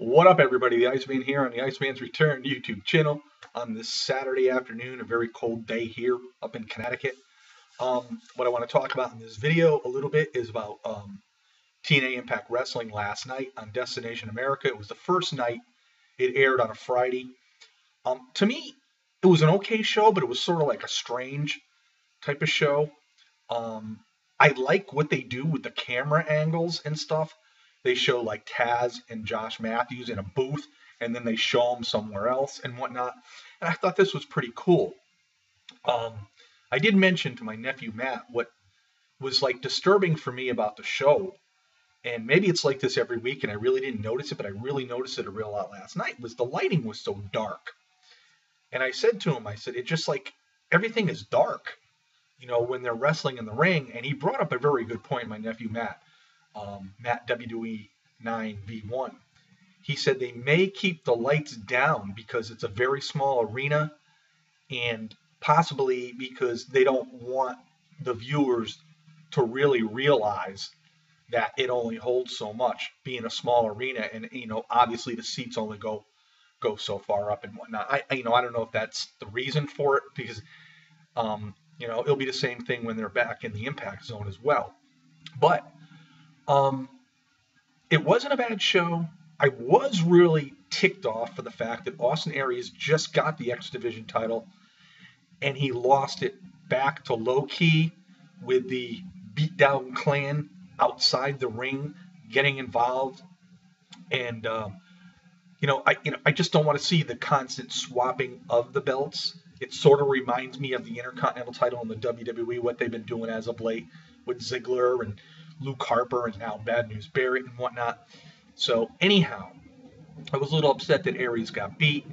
What up, everybody? The Iceman here on the Iceman's Return YouTube channel on this Saturday afternoon, a very cold day here up in Connecticut. What I want to talk about in this video a little bit is about TNA Impact Wrestling last night on Destination America. It was the first night. It aired on a Friday. To me, it was an okay show, but it was sort of like a strange type of show. I like what they do with the camera angles and stuff. They show like Taz and Josh Matthews in a booth, and then they show them somewhere else and whatnot. And I thought this was pretty cool. Um, I did mention to my nephew Matt what was like disturbing for me about the show, and maybe it's like this every week, and I really didn't notice it, but I really noticed it a real lot last night. Was the lighting was so dark, and I said to him, I said, it just like everything is dark, when they're wrestling in the ring. And he brought up a very good point, my nephew Matt. Matt WWE 9v1. He said they may keep the lights down because it's a very small arena, and possibly because they don't want the viewers to really realize that it only holds so much, being a small arena, and obviously the seats only go so far up and whatnot. I don't know if that's the reason for it, because it'll be the same thing when they're back in the Impact Zone as well. But it wasn't a bad show. I was really ticked off for the fact that Austin Aries just got the X Division title, and he lost it back to Low Ki with the Beatdown Clan outside the ring getting involved. And I just don't want to see the constant swapping of the belts. It sort of reminds me of the Intercontinental title in the WWE, what they've been doing as of late with Ziggler and Luke Harper and now Bad News Barrett and whatnot. So anyhow, I was a little upset that Aries got beat.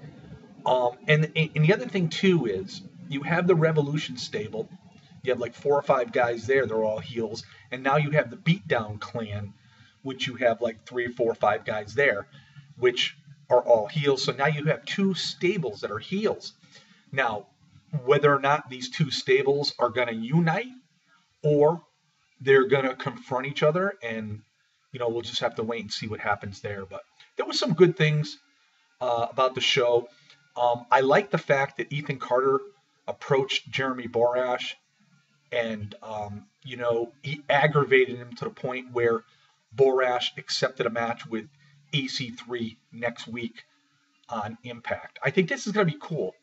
And the other thing too is you have the Revolution stable. You have like 4 or 5 guys there. They're all heels. And now you have the Beatdown Clan, which you have like 3 or 4 or 5 guys there, which are all heels. So now you have 2 stables that are heels. Now, whether or not these 2 stables are going to unite or they're going to confront each other, and we'll just have to wait and see what happens there. But there were some good things about the show. I like the fact that Ethan Carter approached Jeremy Borash, and he aggravated him to the point where Borash accepted a match with EC3 next week on Impact. I think this is going to be cool,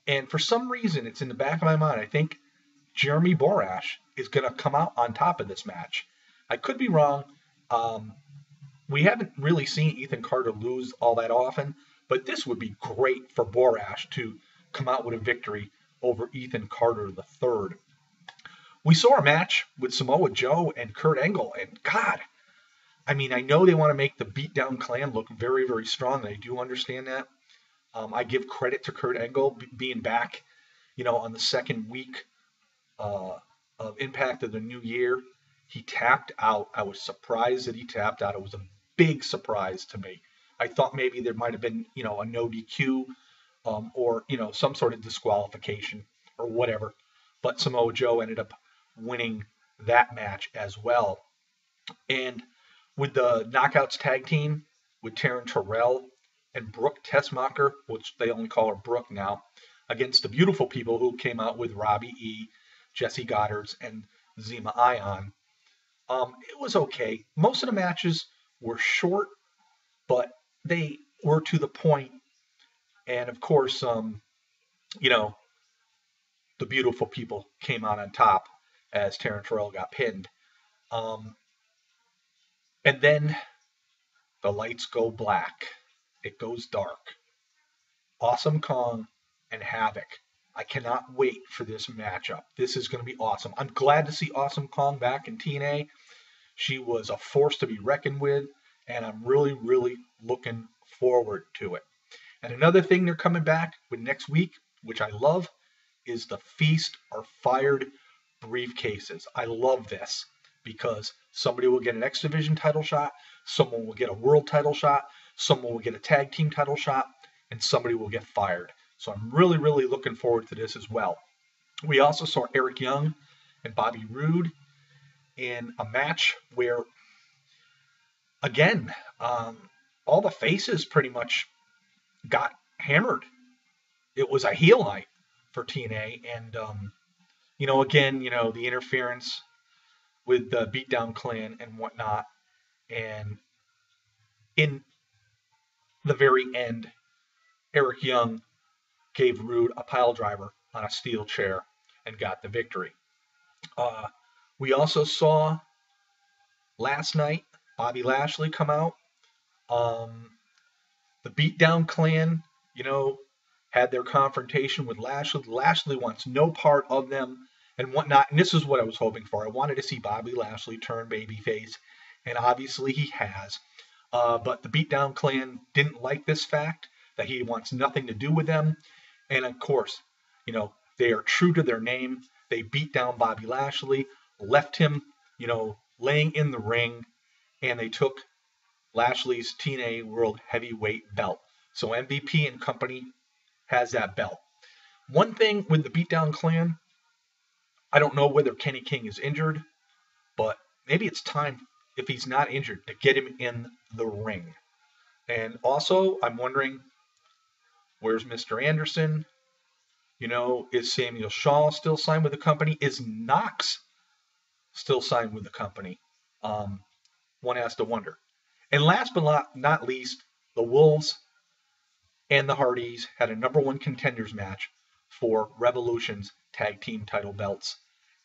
and for some reason it's in the back of my mind. I think Jeremy Borash is going to come out on top of this match. I could be wrong. We haven't really seen Ethan Carter lose all that often, but this would be great for Borash to come out with a victory over Ethan Carter III. We saw a match with Samoa Joe and Kurt Angle, and God, I know they want to make the Beatdown Clan look very, very strong, and I do understand that. I give credit to Kurt Angle being back, on the second week of Impact of the new year. He tapped out. I was surprised that he tapped out. It was a big surprise to me. I thought maybe there might have been, a no DQ or, some sort of disqualification or whatever. But Samoa Joe ended up winning that match as well. And with the Knockouts tag team with Taryn Terrell and Brooke Tessmacher, which they only call her Brooke now, against the beautiful people who came out with Robbie E., Jesse Godderz, and Zema Ion. It was okay. Most of the matches were short, but they were to the point. And of course, the beautiful people came out on top as Taryn Terrell got pinned. And then the lights go black. It goes dark. Awesome Kong and Havoc. I cannot wait for this matchup. This is going to be awesome. I'm glad to see Awesome Kong back in TNA. She was a force to be reckoned with, and I'm really, really looking forward to it. And another thing they're coming back with next week, which I love, is the Feast or Fired briefcases. I love this because somebody will get an X Division title shot, someone will get a world title shot, someone will get a tag team title shot, and somebody will get fired. So I'm really, really looking forward to this as well. We also saw Eric Young and Bobby Roode in a match where, again, all the faces pretty much got hammered. It was a heel night for TNA, and again, the interference with the Beatdown Clan and whatnot, and in the very end, Eric Young gave Rude a pile driver on a steel chair and got the victory. We also saw last night Bobby Lashley come out. The Beatdown Clan, had their confrontation with Lashley. Lashley wants no part of them and whatnot. And this is what I was hoping for. I wanted to see Bobby Lashley turn babyface, and obviously he has. But the Beatdown Clan didn't like this fact that he wants nothing to do with them. And of course, they are true to their name. They beat down Bobby Lashley, left him, laying in the ring, and they took Lashley's TNA World Heavyweight belt. So MVP and company has that belt. One thing with the Beatdown Clan, I don't know whether Kenny King is injured, but maybe it's time, if he's not injured, to get him in the ring. And also, I'm wondering, where's Mr. Anderson? Is Samuel Shaw still signed with the company? Is Knox still signed with the company? One has to wonder. And last but not least, the Wolves and the Hardys had a number one contenders match for Revolution's tag team title belts.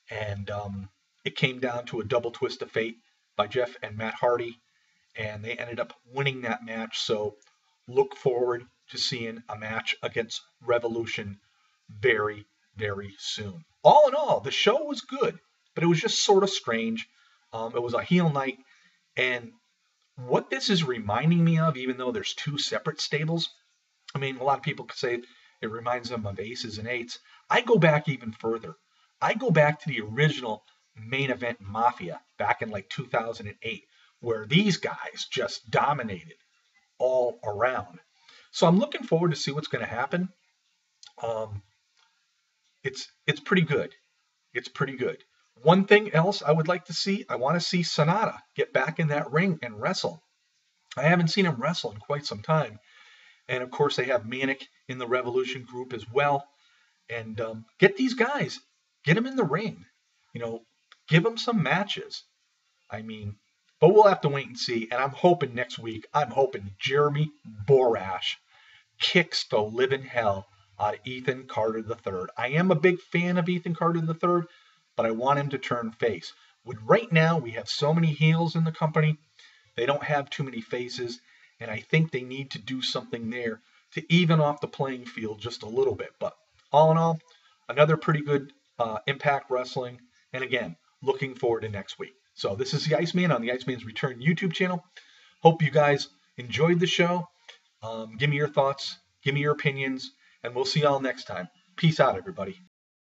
And it came down to a double twist of fate by Jeff and Matt Hardy. And they ended up winning that match. So look forward to seeing a match against Revolution very, very soon. All in all, the show was good, but it was just sort of strange. It was a heel night. And what this is reminding me of, even though there's two separate stables, a lot of people could say it reminds them of Aces and Eights. I go back even further. I go back to the original Main Event Mafia back in like 2008, where these guys just dominated all around. So I'm looking forward to see what's going to happen. It's pretty good. It's pretty good. One thing else I would like to see, I want to see Sonata get back in that ring and wrestle. I haven't seen him wrestle in quite some time. And of course, they have Manic in the Revolution group as well. And get these guys, get them in the ring. Give them some matches. But we'll have to wait and see. And I'm hoping next week, Jeremy Borash kicks the living hell out of Ethan Carter III. I am a big fan of Ethan Carter III, but I want him to turn face. Right now, we have so many heels in the company. They don't have too many faces, and I think they need to do something there to even off the playing field just a little bit. But all in all, another pretty good Impact Wrestling. And again, looking forward to next week. So this is the Iceman on the Iceman's Return YouTube channel. Hope you guys enjoyed the show. Give me your thoughts. Give me your opinions. And we'll see y'all next time. Peace out, everybody.